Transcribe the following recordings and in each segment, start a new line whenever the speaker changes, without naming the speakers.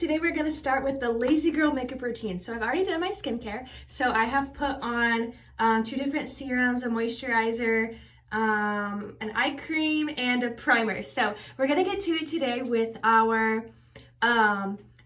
today we're gonna start with the lazy girl makeup routine. So I've already done my skincare. So I have put on 2 different serums, a moisturizer, an eye cream, and a primer. So we're gonna get to it today with our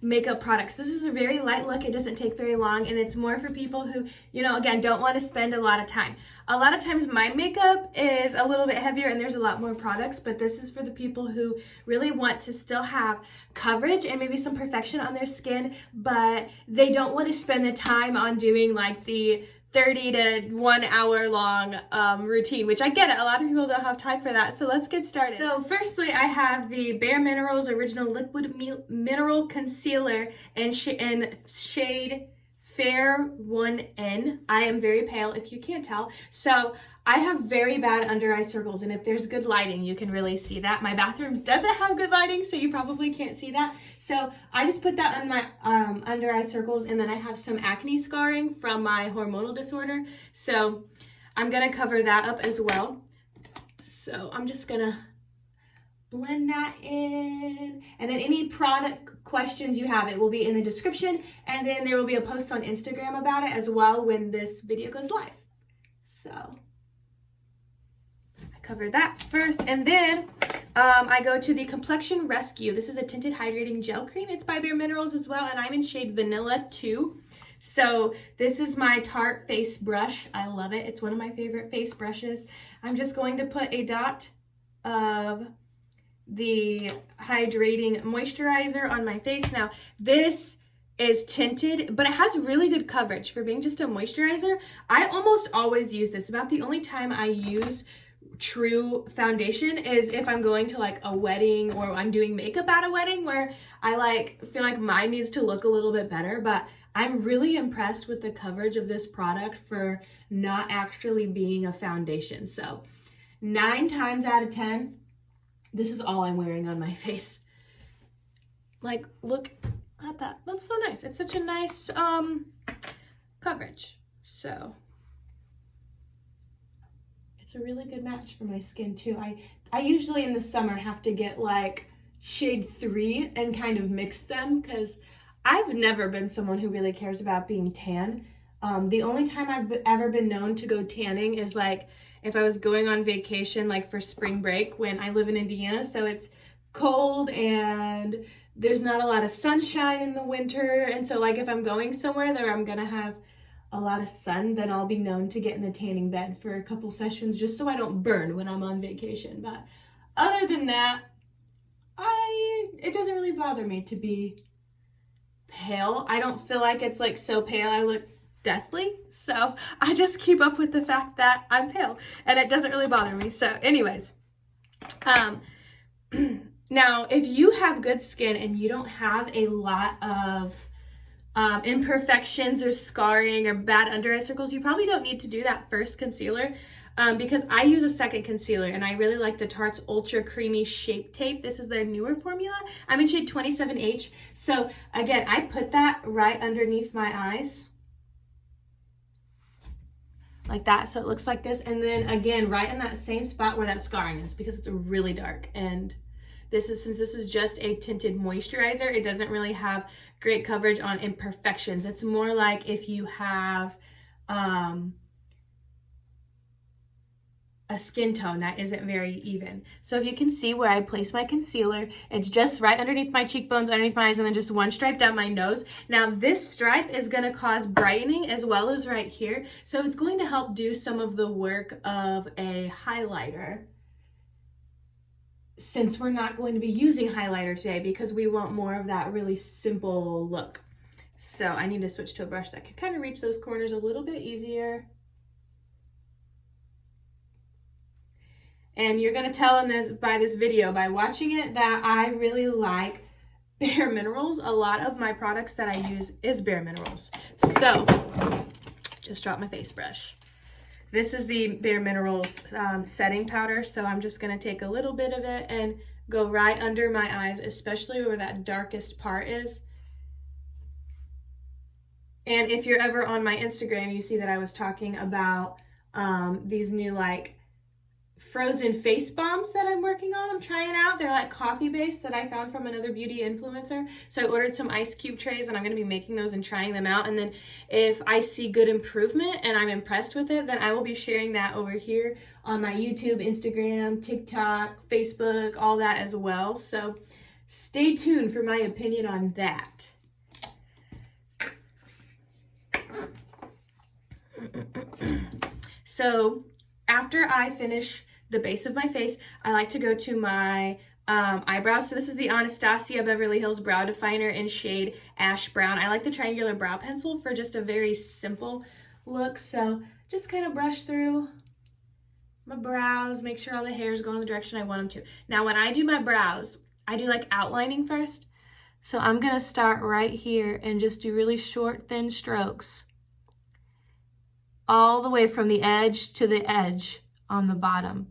makeup products. This is a very light look. It doesn't take very long, and it's more for people who, again, don't want to spend a lot of time. A lot of times my makeup is a little bit heavier and there's a lot more products, but this is for the people who really want to still have coverage and maybe some perfection on their skin, but they don't want to spend the time on doing like the 30 to 1 hour long routine, which I get it. A lot of people don't have time for that. So let's get started. So firstly, I have the bareMinerals Original Liquid Mineral Concealer in shade Fair 1N. I am very pale, if you can't tell. So I have very bad under eye circles, and if there's good lighting, you can really see that. My bathroom doesn't have good lighting, so you probably can't see that. So I just put that on my under eye circles, and then I have some acne scarring from my hormonal disorder. So I'm gonna cover that up as well. So I'm just gonna blend that in, and then any product questions you have, it will be in the description, and then there will be a post on Instagram about it as well when this video goes live. So I cover that first, and then I go to the Complexion Rescue. This is a tinted hydrating gel cream. It's by bareMinerals as well, and I'm in shade Vanilla 2. So this is my Tarte face brush. I love it. It's one of my favorite face brushes. I'm just going to put a dot of the Hydrating Moisturizer on my face. Now this is tinted, but it has really good coverage for being just a moisturizer. I almost always use this. About the only time I use true foundation is if I'm going to like a wedding or I'm doing makeup at a wedding, where I feel like mine needs to look a little bit better. But I'm really impressed with the coverage of this product for not actually being a foundation. So 9 times out of 10, this is all I'm wearing on my face. Like, look at that. That's so nice. It's such a nice coverage. So it's a really good match for my skin too. I usually in the summer have to get like shade 3 and kind of mix them, because I've never been someone who really cares about being tan. The only time I've ever been known to go tanning is like if I was going on vacation, like for spring break, when I live in Indiana, so it's cold and there's not a lot of sunshine in the winter. And so like if I'm going somewhere that I'm gonna have a lot of sun, then I'll be known to get in the tanning bed for a couple sessions just so I don't burn when I'm on vacation. But other than that, it doesn't really bother me to be pale. I don't feel like it's like so pale I look deathly, so I just keep up with the fact that I'm pale and it doesn't really bother me. So anyways, now if you have good skin and you don't have a lot of imperfections or scarring or bad under eye circles, you probably don't need to do that first concealer, because I use a second concealer and I really like the Tarte's Ultra Creamy Shape Tape. This is their newer formula. I'm in shade 27H. So again, I put that right underneath my eyes like that, so it looks like this, and then again right in that same spot where that scarring is, because it's really dark. And since this is just a tinted moisturizer, it doesn't really have great coverage on imperfections. It's more like if you have a skin tone that isn't very even. So if you can see where I place my concealer, it's just right underneath my cheekbones, underneath my eyes, and then just one stripe down my nose. Now this stripe is going to cause brightening as well as right here. So it's going to help do some of the work of a highlighter, since we're not going to be using highlighter today because we want more of that really simple look. So I need to switch to a brush that can kind of reach those corners a little bit easier. And you're going to tell by this video, by watching it, that I really like bareMinerals. A lot of my products that I use is bareMinerals. So, just dropped my face brush. This is the bareMinerals setting powder. So I'm just going to take a little bit of it and go right under my eyes, especially where that darkest part is. And if you're ever on my Instagram, you see that I was talking about these new like frozen face balms that I'm working on. I'm trying out. They're like coffee based that I found from another beauty influencer. So I ordered some ice cube trays and I'm going to be making those and trying them out. And then if I see good improvement and I'm impressed with it, then I will be sharing that over here on my YouTube, Instagram, TikTok, Facebook, all that as well. So stay tuned for my opinion on that. So after I finish the base of my face, I like to go to my eyebrows. So this is the Anastasia Beverly Hills Brow Definer in shade Ash Brown. I like the triangular brow pencil for just a very simple look. So just kind of brush through my brows, make sure all the hairs go in the direction I want them to. Now when I do my brows, I do like outlining first. So I'm gonna start right here and just do really short, thin strokes all the way from the edge to the edge on the bottom.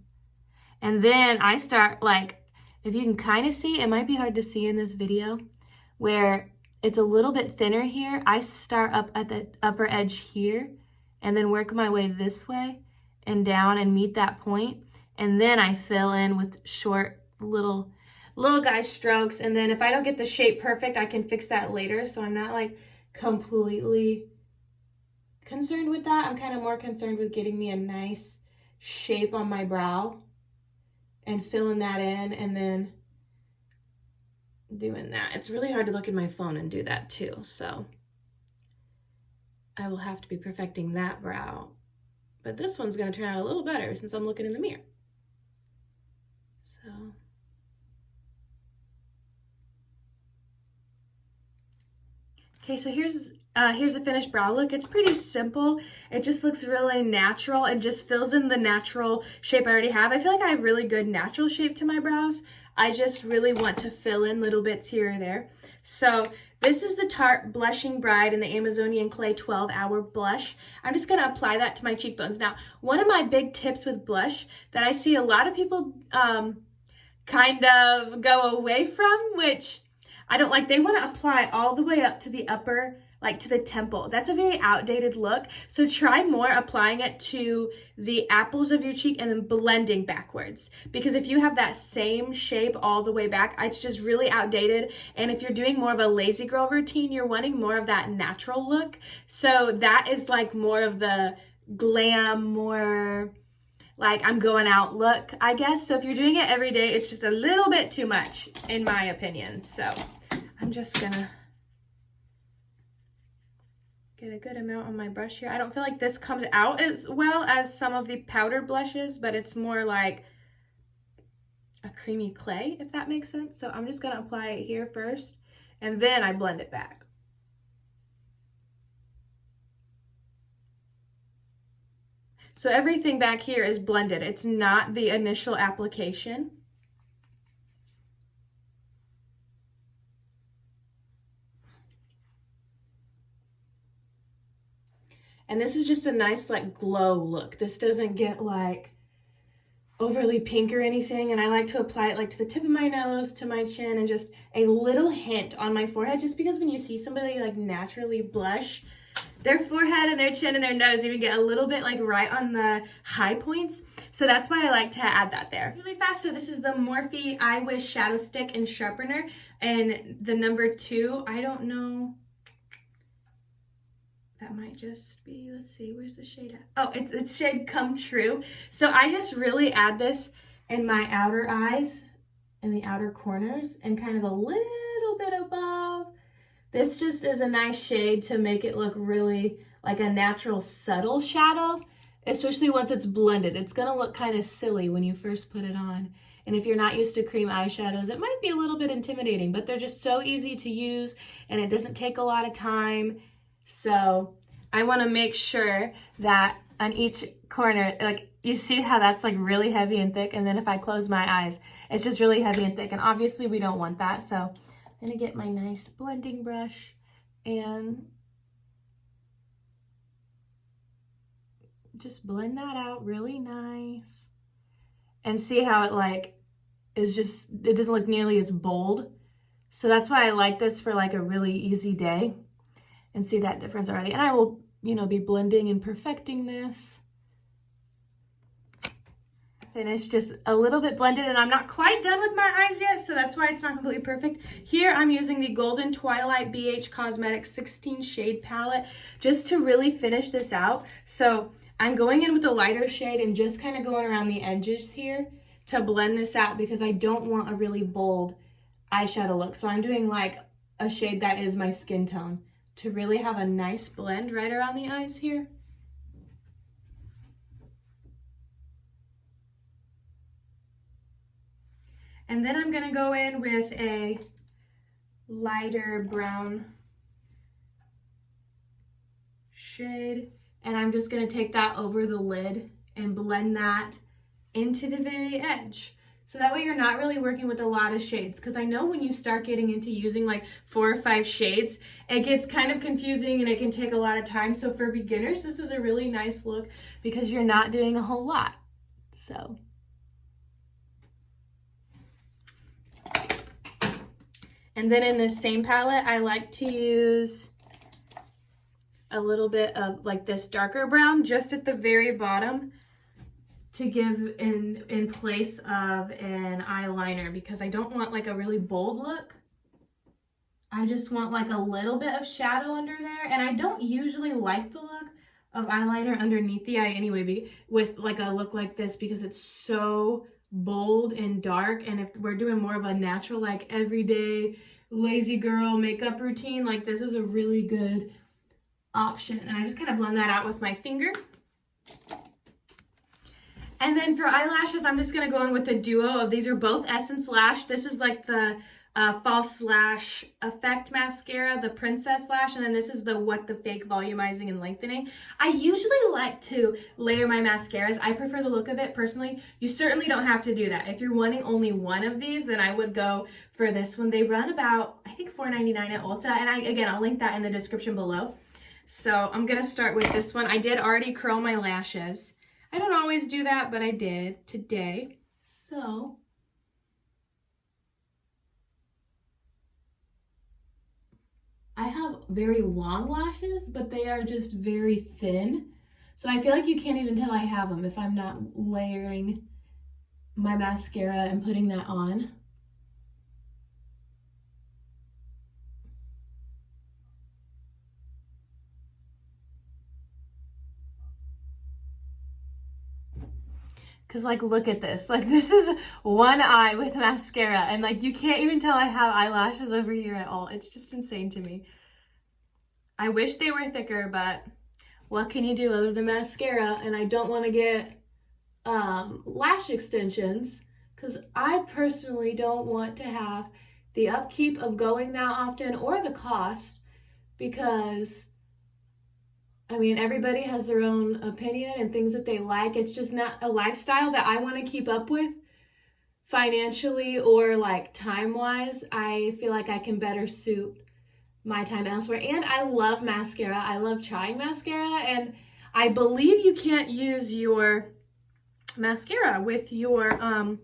And then I start, like, if you can kind of see, it might be hard to see in this video, where it's a little bit thinner here. I start up at the upper edge here and then work my way this way and down and meet that point. And then I fill in with short little guy strokes. And then if I don't get the shape perfect, I can fix that later. So I'm not like completely concerned with that. I'm kind of more concerned with getting me a nice shape on my brow and filling that in and then doing that. It's really hard to look at my phone and do that too. So I will have to be perfecting that brow. But this one's going to turn out a little better since I'm looking in the mirror. So okay, so here's the finished brow look. It's pretty simple. It just looks really natural and just fills in the natural shape I already have. I feel like I have really good natural shape to my brows. I just really want to fill in little bits here or there. So this is the Tarte Blushing Bride in the Amazonian Clay 12-Hour Blush. I'm just gonna apply that to my cheekbones. Now, one of my big tips with blush that I see a lot of people kind of go away from, which I don't like, they want to apply all the way up to the upper, like to the temple. That's a very outdated look. So try more applying it to the apples of your cheek and then blending backwards. Because if you have that same shape all the way back, it's just really outdated. And if you're doing more of a lazy girl routine, you're wanting more of that natural look. So that is like more of the glam, more like I'm going out look, I guess. So if you're doing it every day, it's just a little bit too much, in my opinion. So I'm just gonna get a good amount on my brush here. I don't feel like this comes out as well as some of the powder blushes, but it's more like a creamy clay, if that makes sense. So I'm just gonna apply it here first, and then I blend it back. So everything back here is blended. It's not the initial application. And this is just a nice like glow look. This doesn't get like overly pink or anything. And I like to apply it like to the tip of my nose, to my chin, and just a little hint on my forehead, just because when you see somebody like naturally blush, their forehead and their chin and their nose even get a little bit like right on the high points. So that's why I like to add that there. Really fast, so this is the Morphe Eye Wish Shadow Stick and Sharpener. And the number 2, I don't know. That might just be, let's see, where's the shade at? Oh, it's shade Come True. So I just really add this in my outer eyes, in the outer corners, and kind of a little bit above. This just is a nice shade to make it look really like a natural subtle shadow, especially once it's blended. It's gonna look kind of silly when you first put it on. And if you're not used to cream eyeshadows, it might be a little bit intimidating, but they're just so easy to use and it doesn't take a lot of time. So I want to make sure that on each corner, like you see how that's like really heavy and thick, and then if I close my eyes, it's just really heavy and thick, and obviously we don't want that. So I'm gonna get my nice blending brush and just blend that out really nice. And see how it like is just, it doesn't look nearly as bold. So that's why I like this for like a really easy day. And see that difference already. And I will, you know, be blending and perfecting this. finish, just a little bit blended, and I'm not quite done with my eyes yet, so that's why it's not completely perfect. Here I'm using the Golden Twilight BH Cosmetics 16 shade palette just to really finish this out. So I'm going in with a lighter shade and just kind of going around the edges here to blend this out because I don't want a really bold eyeshadow look. So I'm doing like a shade that is my skin tone to really have a nice blend right around the eyes here. And then I'm gonna go in with a lighter brown shade, and I'm just gonna take that over the lid and blend that into the very edge. So that way you're not really working with a lot of shades, because I know when you start getting into using like 4 or 5 shades, it gets kind of confusing and it can take a lot of time. So for beginners, this is a really nice look because you're not doing a whole lot. So. And then in this same palette, I like to use a little bit of like this darker brown just at the very bottom to give in place of an eyeliner, because I don't want like a really bold look. I just want like a little bit of shadow under there, and I don't usually like the look of eyeliner underneath the eye anyway with like a look like this because it's so bold and dark. And if we're doing more of a natural, like everyday lazy girl makeup routine, like this is a really good option. And I just kind of blend that out with my finger. And then for eyelashes, I'm just gonna go in with a duo of, these are both Essence Lash. This is like the False Lash Effect Mascara, the Princess Lash, and then this is the What the Fake Volumizing and Lengthening. I usually like to layer my mascaras. I prefer the look of it personally. You certainly don't have to do that. If you're wanting only one of these, then I would go for this one. They run about, I think, $4.99 at Ulta, and again, I'll link that in the description below. So I'm gonna start with this one. I did already curl my lashes. I don't always do that, but I did today. So I have very long lashes, but they are just very thin. So I feel like you can't even tell I have them if I'm not layering my mascara and putting that on. Cause like, look at this, like this is one eye with mascara and like you can't even tell I have eyelashes over here at all. It's just insane to me. I wish they were thicker, but what can you do other than mascara? And I don't want to get lash extensions because I personally don't want to have the upkeep of going that often or the cost, because I mean, everybody has their own opinion and things that they like. It's just not a lifestyle that I want to keep up with financially or like time-wise. I feel like I can better suit my time elsewhere. And I love mascara. I love trying mascara. And I believe you can't use your mascara with your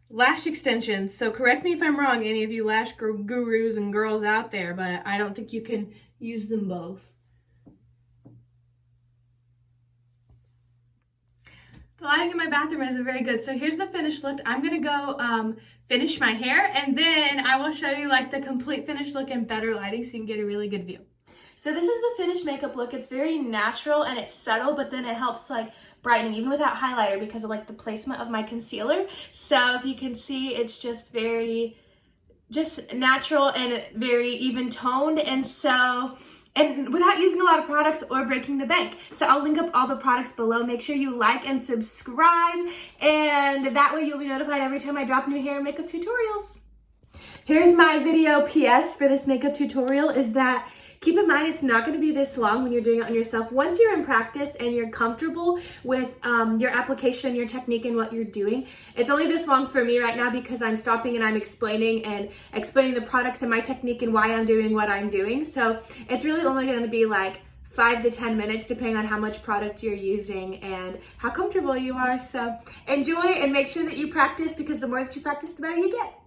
lash extensions. So correct me if I'm wrong, any of you lash gurus and girls out there, but I don't think you can use them both. The lighting in my bathroom isn't very good, so here's the finished look. I'm gonna go finish my hair, and then I will show you like the complete finished look in better lighting so you can get a really good view. So this is the finished makeup look. It's very natural and it's subtle, but then it helps like brighten even without highlighter because of like the placement of my concealer. So if you can see, it's just very natural and very even toned, and without using a lot of products or breaking the bank. So I'll link up all the products below. Make sure you like and subscribe, and that way you'll be notified every time I drop new hair and makeup tutorials. Here's my video PS for this makeup tutorial is that keep in mind it's not going to be this long when you're doing it on yourself. Once you're in practice and you're comfortable with your application, your technique, and what you're doing, it's only this long for me right now because I'm stopping and I'm explaining the products and my technique and why I'm doing what I'm doing. So it's really only going to be like 5 to 10 minutes depending on how much product you're using and how comfortable you are. So enjoy and make sure that you practice, because the more that you practice, the better you get.